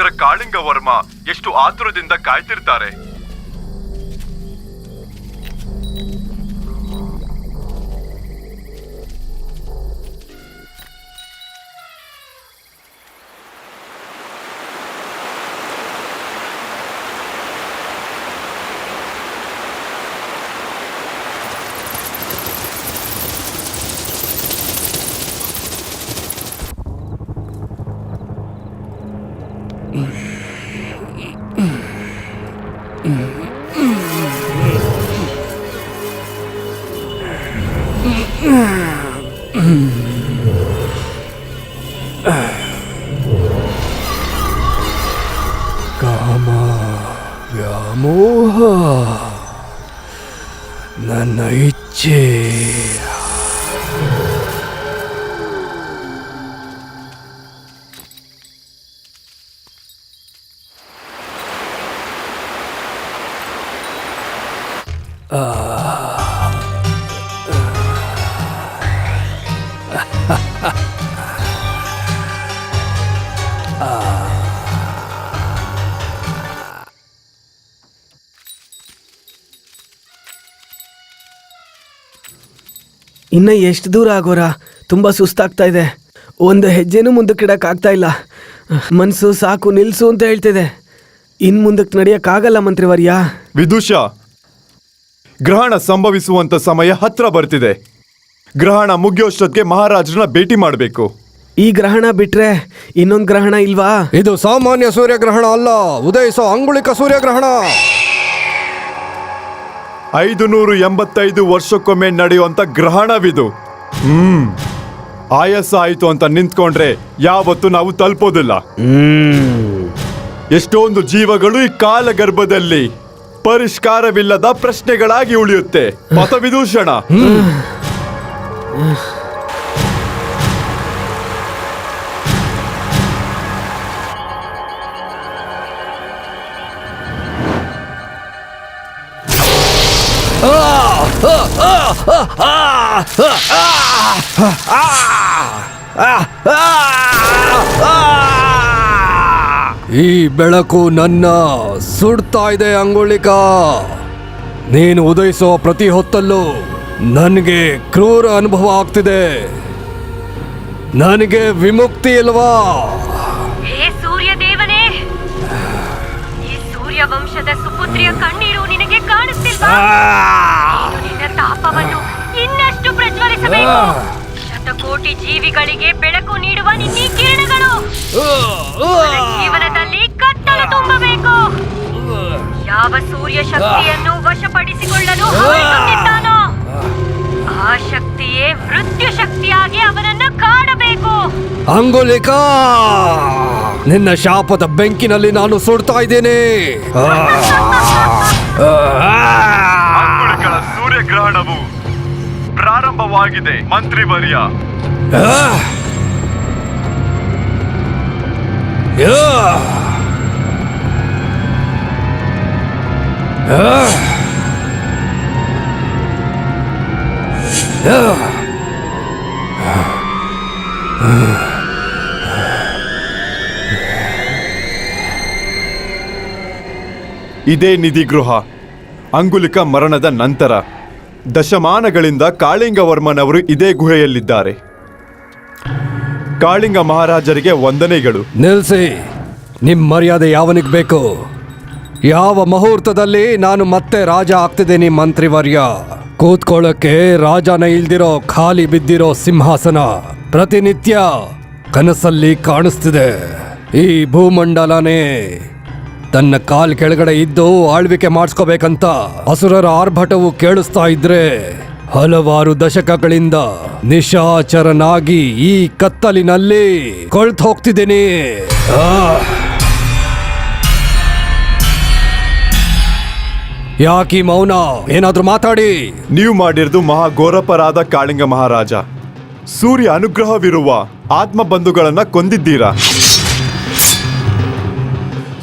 ಇದಕ್ಕೋಸ್ಕರ ಕಾಳಿಂಗ ವರ್ಮ ಎಷ್ಟು ಆತುರದಿಂದ ಕಾಯ್ತಿರ್ತಾರೆ. ಕಾಮ ವ್ಯಾಮೋಹ ನನ್ನ ಇಚ್ಛೆ. ಇನ್ನು ಎಷ್ಟು ದೂರ ಆಗೋರ? ತುಂಬ ಸುಸ್ತಾಗ್ತಾ ಇದೆ. ಒಂದು ಹೆಜ್ಜೆನೂ ಮುಂದಕ್ಕೆ ಇಡೋಕ್ಕಾಗ್ತಾ ಇಲ್ಲ. ಮನಸ್ಸು ಸಾಕು ನಿಲ್ಲಿಸು ಅಂತ ಹೇಳ್ತಿದೆ. ಇನ್ನು ಮುಂದಕ್ಕೆ ನಡೆಯೋಕ್ಕಾಗಲ್ಲ ಮಂತ್ರಿವರ್ಯ. ವಿದುಷ, ಗ್ರಹಣ ಸಂಭವಿಸುವಂತ ಸಮಯ ಹತ್ರ ಬರ್ತಿದೆ. ಗ್ರಹಣ ಮುಗಿಯೋಷ್ಟೊತ್ತಿಗೆ ಮಹಾರಾಜರನ್ನ ಭೇಟಿ ಮಾಡಬೇಕು. ಈ ಗ್ರಹಣ ಬಿಟ್ರೆ ಇನ್ನೊಂದು ಗ್ರಹಣ ಇಲ್ವಾ? ಇದು ಸಾಮಾನ್ಯ ಸೂರ್ಯಗ್ರಹಣ ಅಲ್ಲ, ಉದಯಿಸೋ ಅಂಗುಳಿಕ ಸೂರ್ಯಗ್ರಹಣ. 585 ವರ್ಷಕ್ಕೊಮ್ಮೆ ನಡೆಯುವಂತ ಗ್ರಹಣವಿದು. ಆಯಾಸ ಆಯ್ತು ಅಂತ ನಿಂತ್ಕೊಂಡ್ರೆ ಯಾವತ್ತು ನಾವು ತಲುಪೋದಿಲ್ಲ. ಎಷ್ಟೊಂದು ಜೀವಗಳು ಈ ಕಾಲಗರ್ಭದಲ್ಲಿ ಪರಿಷ್ಕಾರವಿಲ್ಲದ ಪ್ರಶ್ನೆಗಳಾಗಿ ಉಳಿಯುತ್ತೆ. ಪಥವಿದೂಷಣ, ಈ ಬೆಳಕು ನನ್ನ ಸುಡ್ತಾ ಇದೆ ಅಂಗುಳಿಕ. ನೀನು ಉದಯಿಸೋ ಪ್ರತಿ ಹೊತ್ತಲ್ಲೂ ನನಗೆ ಕ್ರೂರ ಅನುಭವ ಆಗ್ತಿದೆ. ನನಗೆ ವಿಮುಕ್ತಿ ಇಲ್ವಾ? ಹೇ ಸೂರ್ಯ ದೇವನೇ, ಈ ಸೂರ್ಯ ವಂಶದ ಸುಪುತ್ರಿಯ ಕಣ್ಣೀರು ನಿನಗೆ ಕಾಣಿಸ್ತಿಲ್ವಾ? ನಿನ್ನ ತಾಪವನ್ನು ಇನ್ನಷ್ಟು ಪ್ರಜ್ವಲಿಸಬೇಕು. ಶತಕೋಟಿ ಜೀವಿಗಳಿಗೆ ಬೆಳಕು ನೀಡುವ ನಿನ್ನೀ ಕಿರಣಗಳು ಜೀವನದಲ್ಲಿ ಕತ್ತಲು ತುಂಬಬೇಕು. ಯಾವ ಸೂರ್ಯ ಶಕ್ತಿಯನ್ನು ವಶಪಡಿಸಿಕೊಳ್ಳಲು ಹವಣಿಸುತ್ತಿದ್ದಾನೋ ಆ ಶಕ್ತಿಯೇ ಮೃತ್ಯು ಶಕ್ತಿಯಾಗಿ ಅವನನ್ನು ಕಾಣಬೇಕು. ಅಂಗುಲಿಕ, ನಿನ್ನ ಶಾಪದ ಬೆಂಕಿನಲ್ಲಿ ನಾನು ಸುಡ್ತಾ ಇದ್ದೇನೆ. ಅಂಗುಳಿಕಳ ಸೂರ್ಯಗ್ರಹಣವು ಪ್ರಾರಂಭವಾಗಿದೆ ಮಂತ್ರಿವರ್ಯ. ಇದೇ ನಿಧಿಗೃಹ. ಅಂಗುಲಿಕ ಮರಣದ ನಂತರ ದಶಮಾನಗಳಿಂದ ಕಾಳಿಂಗವರ್ಮನವರು ಇದೇ ಗುಹೆಯಲ್ಲಿದ್ದಾರೆ. ಕಾಳಿಂಗ ಮಹಾರಾಜರಿಗೆ ವಂದನೆಗಳು. ನಿಲ್ಸಿ, ನಿಮ್ ಮರ್ಯಾದೆ ಯಾವನಿಗೆ ಬೇಕು? ಯಾವ ಮುಹೂರ್ತದಲ್ಲಿ ನಾನು ಮತ್ತೆ ರಾಜ ಆಗ್ತಿದ್ದೀನಿ ಮಂತ್ರಿವರ್ಯ? ಕೂತ್ಕೊಳ್ಳಕ್ಕೆ ರಾಜನ ಇಲ್ದಿರೋ ಖಾಲಿ ಬಿದ್ದಿರೋ ಸಿಂಹಾಸನ ಪ್ರತಿನಿತ್ಯ ಕನಸಲ್ಲಿ ಕಾಣಿಸ್ತಿದೆ. ಈ ಭೂಮಂಡಲನೇ ತನ್ನ ಕಾಲ್ ಕೆಳಗಡೆ ಇದ್ದು ಆಳ್ವಿಕೆ ಮಾಡಿಸ್ಕೋಬೇಕಂತ ಅಸುರರ ಆರ್ಭಟವು ಕೇಳಿಸ್ತಾ ಇದ್ರೆ ಹಲವಾರು ದಶಕಗಳಿಂದ ನಿಶಾಚರನಾಗಿ ಈ ಕತ್ತಲಿನಲ್ಲಿ ಕೊಳ್ತು ಹೋಗ್ತಿದ್ದೀನಿ. ಯಾಕಿ ಮೌನ? ಏನಾದ್ರೂ ಮಾತಾಡಿ. ನೀವು ಮಾಡಿರೋದು ಮಹಾಘೋರಪರಾಧ ಕಾಳಿಂಗ ಮಹಾರಾಜ. ಸೂರ್ಯ ಅನುಗ್ರಹವಿರುವ ಆತ್ಮಬಂಧುಗಳನ್ನ ಕೊಂದಿದ್ದೀರಾ.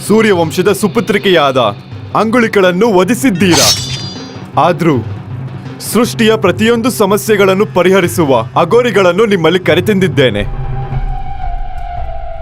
ಸೂರ್ಯ ವಂಶದ ಸುಪುತ್ರಿಕೆಯಾದ ಅಂಗುಳಿಕಳನ್ನು ವಧಿಸಿದ್ದೀರಾ. ಆದ್ರೂ ಸೃಷ್ಟಿಯ ಪ್ರತಿಯೊಂದು ಸಮಸ್ಯೆಗಳನ್ನು ಪರಿಹರಿಸುವ ಅಗೋರಿಗಳನ್ನು ನಿಮ್ಮಲ್ಲಿ ಕರೆತಂದಿದ್ದೇನೆ.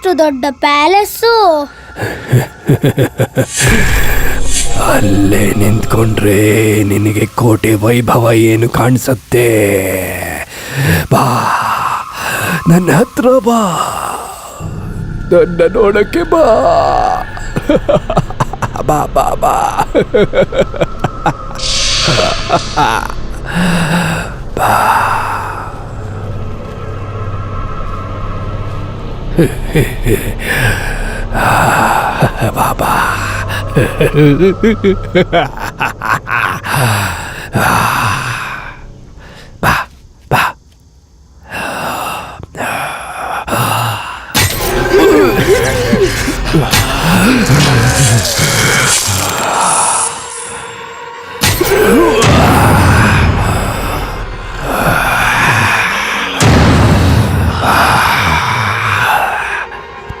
ಅಷ್ಟು ದೊಡ್ಡ ಪ್ಯಾಲೇಸು. ಅಲ್ಲೇ ನಿಂತ್ಕೊಂಡ್ರೆ ನಿನಗೆ ಕೋಟೆ ವೈಭವ ಏನು ಕಾಣಿಸುತ್ತೆ. ಬಾ, ನನ್ನ ಹತ್ರ ಬಾ, ನನ್ನ ನೋಡಕ್ಕೆ ಬಾ. ಬಾ ಬಾ ಬಾ. ಬಾ. ಬಾಬಾ. ಬಾ ಬಾ.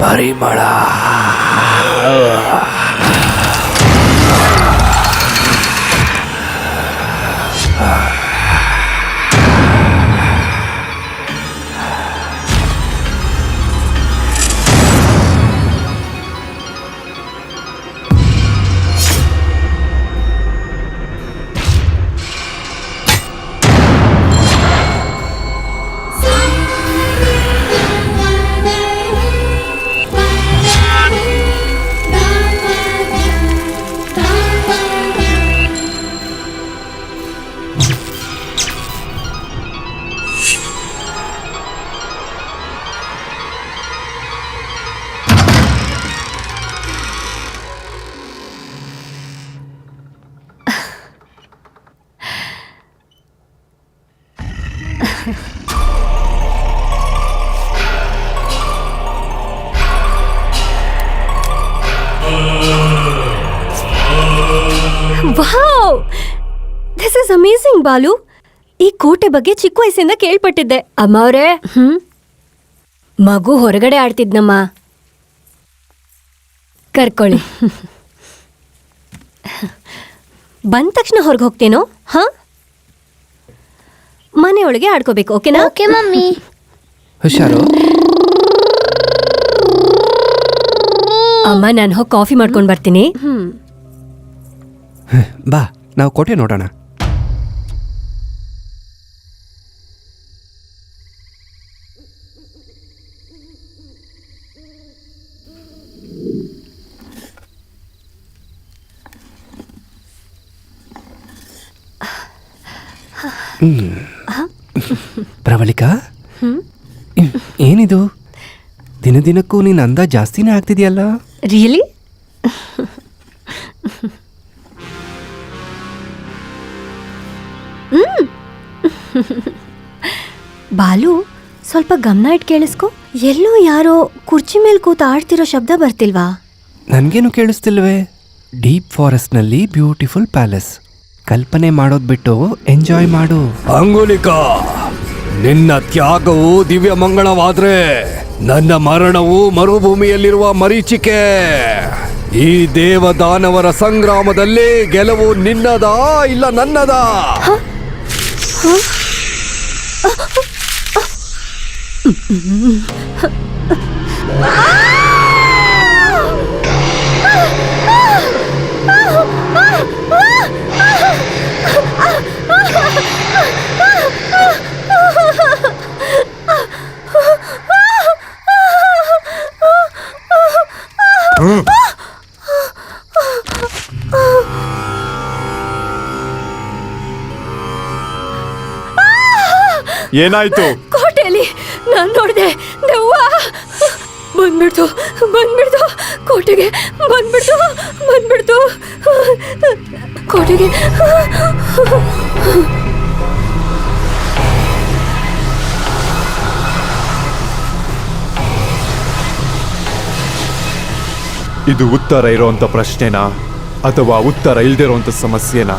ಪರಿಮಳ. Wow, this is amazing Balu. ಈ ಕೋಟೆ ಬಗ್ಗೆ ಚಿಕ್ಕ ವಯಸ್ಸಿಂದ ಕೇಳ್ಪಟ್ಟಿದ್ದೆ. ಅಮ್ಮ ಅವರೇ, ಮಗು ಹೊರಗಡೆ ಆಡ್ತಿದ್ನಮ್ಮ, ಕರ್ಕೊಳ್ಳಿ. ಬಂದ ತಕ್ಷಣ ಹೊರಗೆ ಹೋಗ್ತೇನೋ? ಹಾ, ಮನೆಯೊಳಗೆ ಆಡ್ಕೋಬೇಕು. ಓಕೆನಾ? Okay mummy. ಹುಷಾರು. ಅಮ್ಮ, ನಾನು ಹೋಗಿ ಕಾಫಿ ಮಾಡ್ಕೊಂಡು ಬರ್ತೀನಿ. ಬಾ, ನಾವು ಕೋಟೆ ನೋಡೋಣ. ಪ್ರವಳಿಕಾ, ಏನಿದು? ದಿನ ದಿನಕ್ಕೂ ನೀನು ಅಂದ ಜಾಸ್ತಿನೇ ಆಗ್ತಿದೆಯಲ್ಲ. ರಿಯಲಿ? ಬಾಲು, ಸ್ವಲ್ಪ ಗಮನ ಇಟ್ಟು ಕೇಳಿಸ್ಕೊ. ಎಲ್ಲೋ ಯಾರೋ ಕುರ್ಚಿ ಮೇಲೆ ಕೂತು ಆಡ್ತಿರೋ ಶಬ್ದ ಬರ್ತಿಲ್ವಾ? ನನಗೇನು ಕೇಳಿಸ್ತಿಲ್ವೇ? ಡೀಪ್ ಫಾರೆಸ್ಟ್ನಲ್ಲಿ ಬ್ಯೂಟಿಫುಲ್ ಪ್ಯಾಲೇಸ್. ಕಲ್ಪನೆ ಮಾಡೋದು ಬಿಟ್ಟು ಎಂಜಾಯ್ ಮಾಡು. ಅಂಗುಲಿಕಾ, ನಿನ್ನ ತ್ಯಾಗವು ದಿವ್ಯ ಮಂಗಳವಾದ್ರೆ ನನ್ನ ಮರಣವು ಮರುಭೂಮಿಯಲ್ಲಿರುವ ಮರೀಚಿಕೆ. ಈ ದೇವದಾನವರ ಸಂಗ್ರಾಮದಲ್ಲಿ ಗೆಲುವು ನಿನ್ನದಾ ಇಲ್ಲ ನನ್ನದಾ? ಏನಾಯ್ತು? ಕೋಟೆಯಲ್ಲಿ ನಾನು ನೋಡಿದೆ, ದೆವ್ವ ಬಂದ್ಬಿಡ್ತು, ಬಂದ್ಬಿಡ್ತು ಕೋಟೆಗೆ, ಬಂದ್ಬಿಡ್ತು ಕೋಟೆಗೆ. ಇದು ಉತ್ತರ ಇರೋಂಥ ಪ್ರಶ್ನೆನಾ ಅಥವಾ ಉತ್ತರ ಇಲ್ದಿರೋಂಥ ಸಮಸ್ಯೆನಾ?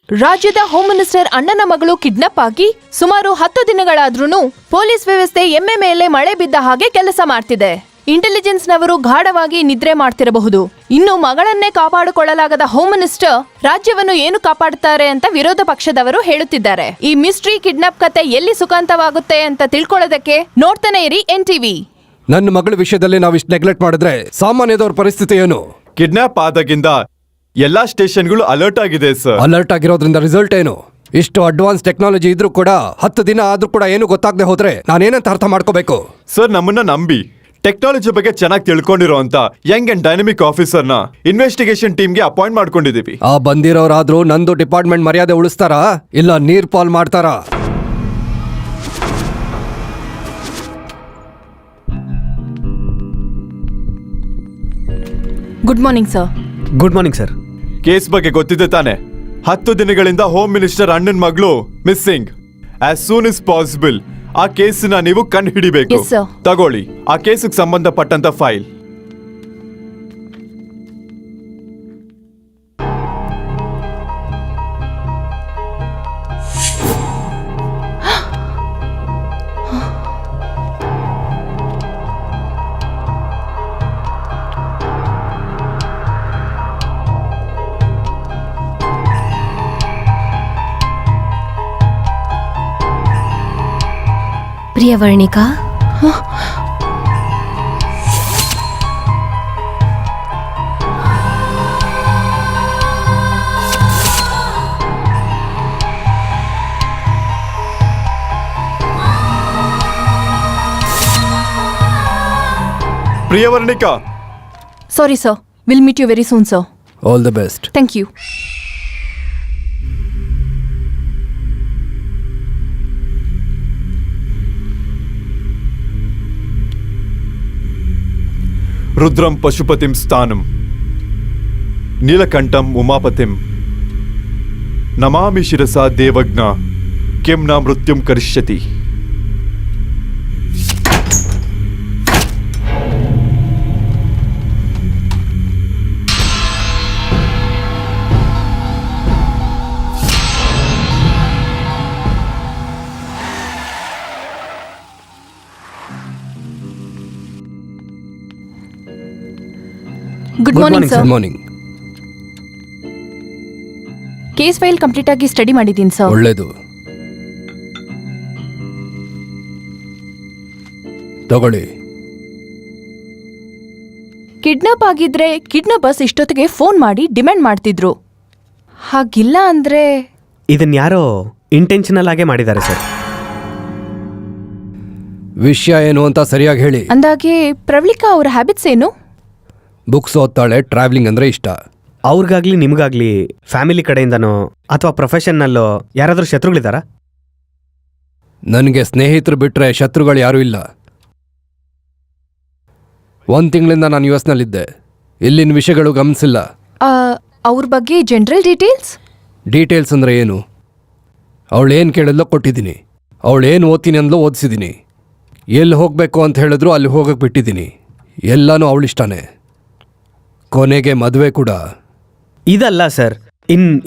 ರಾಜ್ಯದ ಹೋಮ್ ಮಿನಿಸ್ಟರ್ ಅಣ್ಣನ ಮಗಳು ಕಿಡ್ನಾಪ್ ಆಗಿ ಸುಮಾರು 10 ದಿನಗಳಾದ್ರೂ ಪೊಲೀಸ್ ವ್ಯವಸ್ಥೆ ಎಮ್ಮೆ ಮೇಲೆ ಮಳೆ ಬಿದ್ದ ಹಾಗೆ ಕೆಲಸ ಮಾಡ್ತಿದೆ. ಇಂಟೆಲಿಜೆನ್ಸ್ ನವರು ಗಾಢವಾಗಿ ನಿದ್ರೆ ಮಾಡ್ತಿರಬಹುದು. ಇನ್ನು ಮಗಳನ್ನೇ ಕಾಪಾಡಿಕೊಳ್ಳಲಾಗದ ಹೋಮ್ ಮಿನಿಸ್ಟರ್ ರಾಜ್ಯವನ್ನು ಏನು ಕಾಪಾಡುತ್ತಾರೆ ಅಂತ ವಿರೋಧ ಪಕ್ಷದವರು ಹೇಳುತ್ತಿದ್ದಾರೆ. ಈ ಮಿಸ್ಟ್ರಿ ಕಿಡ್ನಾಪ್ ಕತೆ ಎಲ್ಲಿ ಸುಖಾಂತವಾಗುತ್ತೆ ಅಂತ ತಿಳ್ಕೊಳ್ಳೋದಕ್ಕೆ ನೋಡ್ತಾನೆ ಇರಿ NTV. ನನ್ನ ಮಗಳ ವಿಷಯದಲ್ಲಿ ನಾವು ಇಷ್ಟು ನೆಗ್ಲೆಕ್ಟ್ ಮಾಡಿದ್ರೆ ಸಾಮಾನ್ಯದವ್ರ ಪರಿಸ್ಥಿತಿ ಏನು? ಕಿಡ್ನಾಪ್ ಆದಾಗಿಂದ ಎಲ್ಲಾ ಸ್ಟೇಷನ್ಗಳು ಅಲರ್ಟ್ ಆಗಿದೆ ಸರ್. ಅಲರ್ಟ್ ಆಗಿರೋದ್ರಿಂದ ರಿಸಲ್ಟ್ ಏನು? ಇಷ್ಟು ಅಡ್ವಾನ್ಸ್ ಟೆಕ್ನಾಲಜಿ ಇದ್ರೂ ಕೂಡ 10 ದಿನ ಆದ್ರೂ ಕೂಡ ಏನು ಗೊತ್ತಾಗದೆ ಹೋದ್ರೆ ನಾನೇನಂತ ಅರ್ಥ ಮಾಡ್ಕೋಬೇಕು? ಸರ್, ನಮ್ಮನ್ನ ನಂಬಿ ಟೆಕ್ನಾಲಜಿ ಬಗ್ಗೆ ಚೆನ್ನಾಗಿ ತಿಳ್ಕೊಂಡಿರೋ ಅಂತ ಯಂಗ್ ಅಂಡ್ ಡೈನಮಿಕ್ ಆಫೀಸರ್ನ ಇನ್ವೆಸ್ಟಿಗೇಷನ್ ಟೀಮ್ಗೆ ಅಪಾಯಿಂಟ್ ಮಾಡ್ಕೊಂಡಿದೀವಿ. ಆ ಬಂದಿರೋರಾದ್ರೂ ನಂದು ಡಿಪಾರ್ಟ್ಮೆಂಟ್ ಮರ್ಯಾದೆ ಉಳಿಸ್ತಾರಾ ಇಲ್ಲ ನೀರ್ ಪಾಲ್ ಮಾಡ್ತಾರಾ? Good morning sir. Good morning sir. Case ಬಗ್ಗೆ ಗೊತ್ತಿದೆ ತಾನೆ? 10 ದಿನಗಳಿಂದ ಹೋಮ್ ಮಿನಿಸ್ಟರ್ ಅಣ್ಣನ್ ಮಗಳು missing. As soon is possible ಆ ಕೇಸನ್ನ ನೀವು ಕಂಡು ಹಿಡಿಬೇಕು. Yes, sir. ತಗೊಳ್ಳಿ ಆ ಕೇಸಿಗೆ ಸಂಬಂಧಪಟ್ಟಂತ file. Priyavarnika, Priyavarnika, sorry sir, will meet you very soon sir. All the best. Thank you. ರುದ್ರಂ ಪಶುಪತಿಂ ಸ್ಥಾನಂ ನೀಲಕಂಠಂ ಉಮಾಪತಿಂ ನಮಾಮಿ ಶಿರಸಾ ದೇವಜ್ಞ ಕಿಂ ನ ಮೃತ್ಯುಂ ಕರಿಷ್ಯತಿ. Good morning sir. Good morning. Case file complete ಆಗಿ ಸ್ಟಡಿ ಮಾಡಿದ್ದೀನಿ ಸರ್. ಒಳ್ಳೇದು. ತಗೊಳ್ಳಿ. ಕಿಡ್ನಾಪ್ ಆಗಿದ್ರೆ ಕಿಡ್ನಾಪರ್ಸ್ ಇಷ್ಟೊತ್ತಿಗೆ ಫೋನ್ ಮಾಡಿ ಡಿಮ್ಯಾಂಡ್ ಮಾಡ್ತಿದ್ರು. ಹಾಗಿಲ್ಲ ಅಂದ್ರೆ ಇದನ್ನ ಯಾರೋ ಇಂಟೆನ್ಷನಲ್ ಆಗೇ ಮಾಡಿದ್ದಾರೆ ಸರ್. ವಿಷಯ ಏನು ಅಂತ ಸರಿಯಾಗಿ ಹೇಳಿ. ಅಂದಾಗೆ ಪ್ರವಳಿಕಾ ಅವರ ಹ್ಯಾಬಿಟ್ಸ್ ಏನು? ಬುಕ್ಸ್ ಓದ್ತಾಳೆ, ಟ್ರಾವೆಲಿಂಗ್ ಅಂದ್ರೆ ಇಷ್ಟ. ಅವ್ರಿಗಾಗ್ಲಿ ನಿಮಗಾಗ್ಲಿ ಫ್ಯಾಮಿಲಿ ಕಡೆಯಿಂದನೋ ಅಥವಾ ಪ್ರೊಫೆಷನ್ನಲ್ಲೋ ಯಾರಾದ್ರೂ ಶತ್ರುಗಳಿದಾರಾ? ನನಗೆ ಸ್ನೇಹಿತರು ಬಿಟ್ರೆ ಶತ್ರುಗಳು ಯಾರೂ ಇಲ್ಲ. 1 ತಿಂಗಳಿಂದ ನಾನು US ನಲ್ಲಿದ್ದೆ. ಇಲ್ಲಿನ ವಿಷಯಗಳು ಗಮನಿಸಿಲ್ಲ. ಅವ್ರ ಬಗ್ಗೆ ಜನರಲ್ ಡೀಟೇಲ್ಸ್ ಅಂದ್ರೆ ಏನು? ಅವಳೇನು ಕೇಳಿದ್ಲೋ ಕೊಟ್ಟಿದ್ದೀನಿ. ಅವಳೇನು ಓದ್ತೀನಿ ಅಂದ್ಲೋ ಓದಿಸಿದ್ದೀನಿ. ಎಲ್ಲಿ ಹೋಗಬೇಕು ಅಂತ ಹೇಳಿದ್ರು ಅಲ್ಲಿ ಹೋಗಕ್ಕೆ ಬಿಟ್ಟಿದ್ದೀನಿ. ಎಲ್ಲನೂ ಅವಳಿಷ್ಟಾನೆ. ಕೊನೆಗೆ ಮದುವೆ ಕೂಡ. ಇದಲ್ಲ ಸರ್,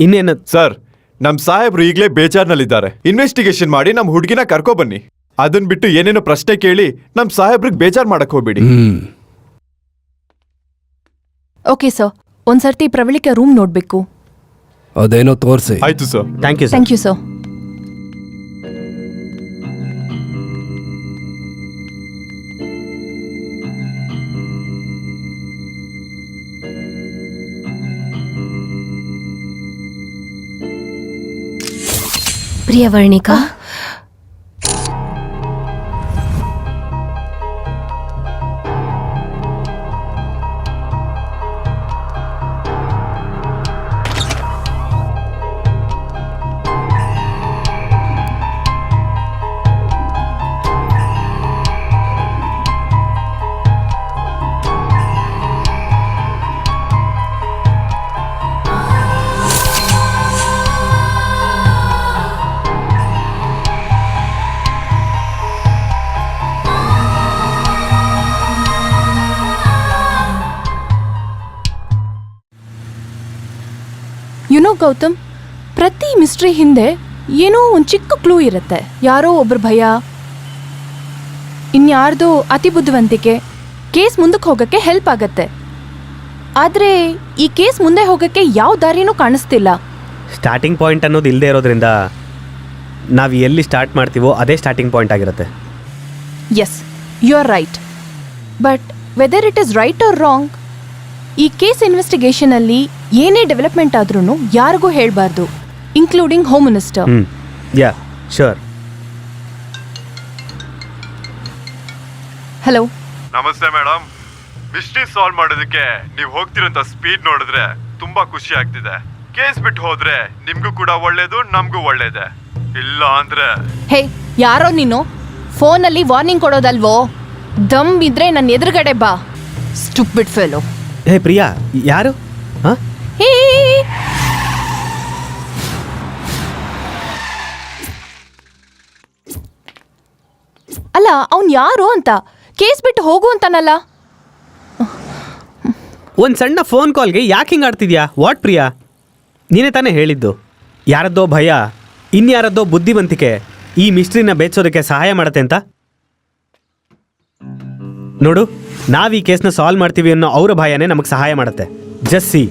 ಇನ್ನೇನು ಸರ್, ನಮ್ ಸಾಹೇಬ್ರು ಈಗಲೇ ಬೇಜಾರ್ನಲ್ಲಿದ್ದಾರೆ. ಇನ್ವೆಸ್ಟಿಗೇಷನ್ ಮಾಡಿ ನಮ್ ಹುಡುಗಿನ ಕರ್ಕೊ ಬನ್ನಿ. ಅದನ್ ಬಿಟ್ಟು ಏನೇನೋ ಪ್ರಶ್ನೆ ಕೇಳಿ ನಮ್ ಸಾಹೇಬ್ರಿಗೆ ಬೇಜಾರ್ ಮಾಡಕ್ ಹೋಗ್ಬೇಡಿ. ಓಕೆ ಸರ್, ಒಂದ್ಸರ್ತಿ ಪ್ರವಳಿಕಾ ರೂಮ್ ನೋಡ್ಬೇಕು. ಅದೇನೋ ತೋರಿಸಿ. ಆಯ್ತು sir. Thank you sir. Thank you sir. Priyavarnika, Gautam, ಪ್ರತಿ ಮಿಸ್ಟ್ರಿ ಹಿಂದೆ ಏನೋ ಒಂದು ಚಿಕ್ಕ ಕ್ಲೂ ಇರುತ್ತೆ. ಯಾರೋ ಒಬ್ರ ಭಯ, ಇನ್ಯಾರ್ದೋ ಅತಿ ಬುದ್ಧಿವಂತಿಕೆ ಕೇಸ್ ಮುಂದಕ್ಕೆ ಹೋಗಕ್ಕೆ ಹೆಲ್ಪ್ ಆಗತ್ತೆ. ಆದ್ರೆ ಈ ಕೇಸ್ ಮುಂದೆ ಹೋಗಕ್ಕೆ ಯಾವ ದಾರಿನೂ ಕಾಣಿಸ್ತಿಲ್ಲ. ಸ್ಟಾರ್ಟಿಂಗ್ ಪಾಯಿಂಟ್ ಅನ್ನೋದು ಇಲ್ಲದೆ ಇರೋದ್ರಿಂದ ನಾವು ಎಲ್ಲಿ ಸ್ಟಾರ್ಟ್ ಮಾಡ್ತೀವೋ ಅದೇ ಸ್ಟಾರ್ಟಿಂಗ್ ಪಾಯಿಂಟ್ ಆಗಿರುತ್ತೆ. Yes, you are right. But whether it is right or wrong, ಈ ಕೇಸ್ ಇನ್ವೆಸ್ಟಿಗೇಷನಲ್ಲಿ ಏನೇ ಡೆವಲಪ್ಮೆಂಟ್ ಆದ್ರೂ ಯಾರಿಗೂ ಹೇಳಬಾರ್ದು, including home minister. Yeah sure. Hello. ನಮಸ್ತೆ ಮೇಡಮ್. ಮಿಸ್ಟ್ರಿ ಸಾಲ್ವ್ ಮಾಡೋದಕ್ಕೆ ನೀವು ಹೋಗ್ತಿರೋಂಥ ಸ್ಪೀಡ್ ನೋಡಿದ್ರೆ ತುಂಬಾ ಖುಷಿ ಆಗ್ತಿದೆ. ಕೇಸ್ ಬಿಟ್ಟು ಹೋದ್ರೆ ನಿಮ್ಗೂ ಕೂಡ ಒಳ್ಳೇದು, ನಮಗೂ ಒಳ್ಳೇದೆ. ಇಲ್ಲ ಅಂದ್ರೆ ಹೇ, ಯಾರೋ ನೀನು ಫೋನಲ್ಲಿ ವಾರ್ನಿಂಗ್ ಕೊಡೋದಲ್ವೋ? ದಮ್ ಇದ್ರೆ ನನ್ನ ಎದುರುಗಡೆ ಬಾ, ಸ್ಟುಪಿಡ್ ಫೆಲೋ. ಹೇ ಪ್ರಿಯಾ, ಯಾರು? ಹಾಂ, ಹೇ, ಅಲ್ಲ ಅವ್ನು ಯಾರು ಅಂತ, ಕೇಸ್ ಬಿಟ್ಟು ಹೋಗು ಅಂತಾನಲ್ಲ. ಒಂದು ಸಣ್ಣ ಫೋನ್ ಕಾಲ್ಗೆ ಯಾಕೆ ಹಿಂಗೆ ಆಡ್ತಿದ್ಯಾ? ವಾಟ್ ಪ್ರಿಯಾ? ನೀನೇ ತಾನೇ ಹೇಳಿದ್ದು ಯಾರದ್ದೋ ಭಯ, ಇನ್ಯಾರದ್ದೋ ಬುದ್ಧಿವಂತಿಕೆ ಈ ಮಿಸ್ಟ್ರಿನ ಬೇಚೋದಕ್ಕೆ ಸಹಾಯ ಮಾಡತ್ತೆ ಅಂತ. ನೋಡು, ನಾವು ಈ ಕೇಸ್ನ ಸಾಲ್ವ್ ಮಾಡ್ತೀವಿ ಅನ್ನೋ ಅವರ ಭಯನೇ ನಮಗೆ ಸಹಾಯ ಮಾಡುತ್ತೆ. Just C.